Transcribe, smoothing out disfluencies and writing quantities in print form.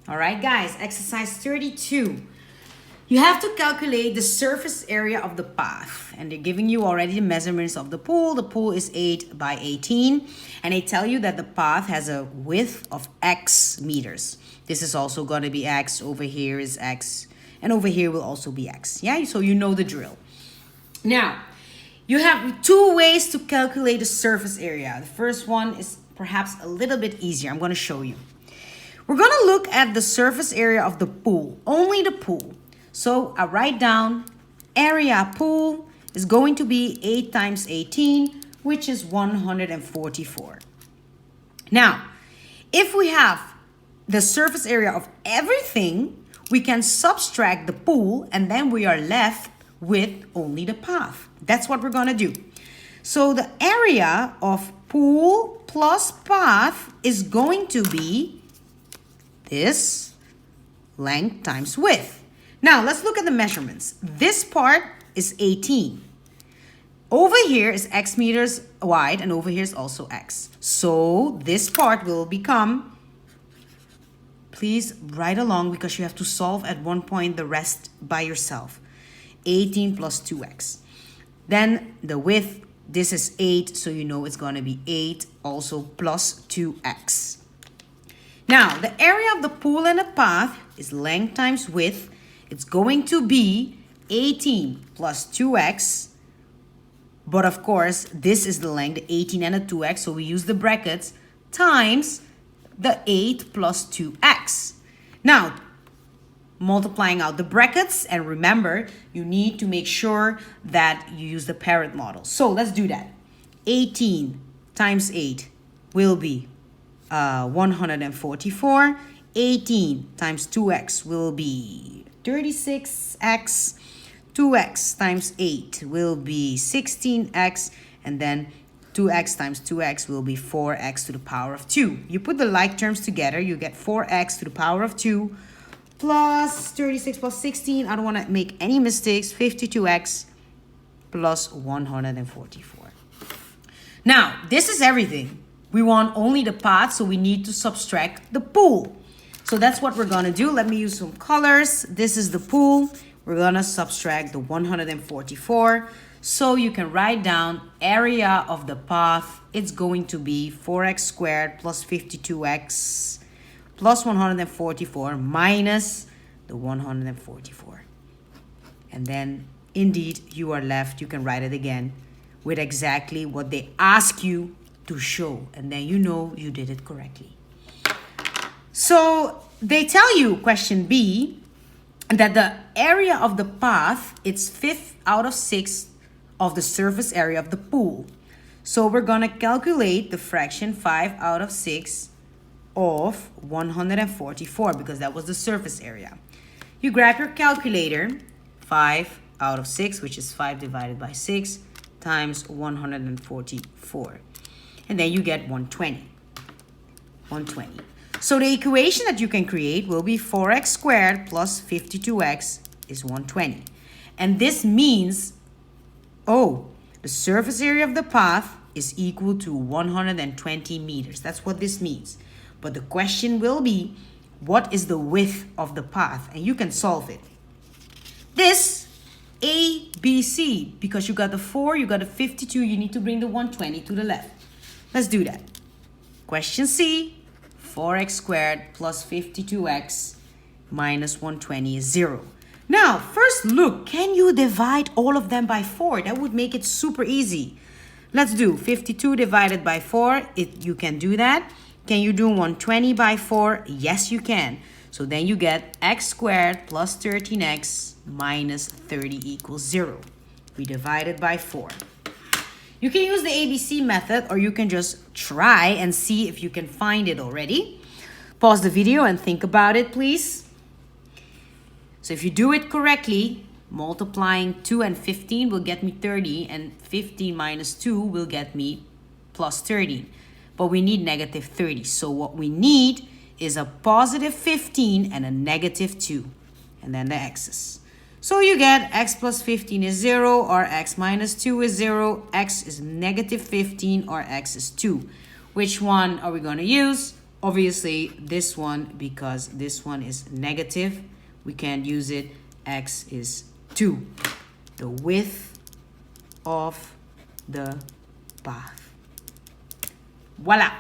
All right, guys, exercise 32. You have to calculate the surface area of the path. And they're giving you already the measurements of the pool. The pool is 8 by 18. And they tell you that the path has a width of X meters. This is also going to be X. Over here is X. And over here will also be X. Yeah, so you know the drill. Now, you have two ways to calculate the surface area. The first one is perhaps a little bit easier. I'm going to show you. We're going to look at the surface area of the pool, only the pool. So I write down area pool is going to be 8 times 18, which is 144. Now, if we have the surface area of everything, we can subtract the pool and then we are left with only the path. That's what we're going to do. So the area of pool plus path is going to be this length times width. Now, let's look at the measurements. This part is 18. Over here is X meters wide, and over here is also X. So this part will become, please write along because you have to solve at one point the rest by yourself. 18 plus 2X. Then the width, this is 8, so you know it's going to be 8 also plus 2X. Now, the area of the pool and the path is length times width. It's going to be 18 plus 2x. But of course, this is the length, the 18 and the 2x. So we use the brackets times the 8 plus 2x. Now, multiplying out the brackets. And remember, you need to make sure that you use the parent model. So let's do that. 18 times 8 will be 144. 18 times 2x will be 36x. 2x times 8 will be 16x. And then 2x times 2x will be 4x to the power of 2. You put the like terms together, you get 4x to the power of 2 plus 36 plus 16. I don't want to make any mistakes. 52x plus 144. Now, this is everything. We want only the path, so we need to subtract the pool. So that's what we're going to do. Let me use some colors. This is the pool. We're going to subtract the 144. So you can write down area of the path. It's going to be 4x squared plus 52x plus 144 minus the 144. And then, indeed, you are left. You can write it again with exactly what they ask you to show, and then you know you did it correctly. So they tell you, question B, that the area of the path is 5th out of 6 of the surface area of the pool. So we're gonna calculate the fraction 5 out of 6 of 144 because that was the surface area. You grab your calculator, 5 out of 6, which is 5 divided by 6 times 144. And then you get 120. 120. So the equation that you can create will be 4x squared plus 52x is 120. And this means, the surface area of the path is equal to 120 meters. That's what this means. But the question will be, what is the width of the path? And you can solve it. This A, B, C, because you got the 4, you got the 52, you need to bring the 120 to the left. Let's do that. Question C, 4x squared plus 52x minus 120 is 0. Now, first look, can you divide all of them by 4? That would make it super easy. Let's do 52 divided by 4. You can do that. Can you do 120 by 4? Yes, you can. So then you get x squared plus 13x minus 30 equals 0. We divide it by 4. You can use the ABC method, or you can just try and see if you can find it already. Pause the video and think about it, please. So if you do it correctly, multiplying 2 and 15 will get me 30, and 15 minus 2 will get me plus 30. But we need negative 30. So what we need is a positive 15 and a negative 2, and then the x's. So you get x plus 15 is 0, or x minus 2 is 0, x is negative 15, or x is 2. Which one are we going to use? Obviously, this one, because this one is negative, we can't use it. X is 2. The width of the path. Voila!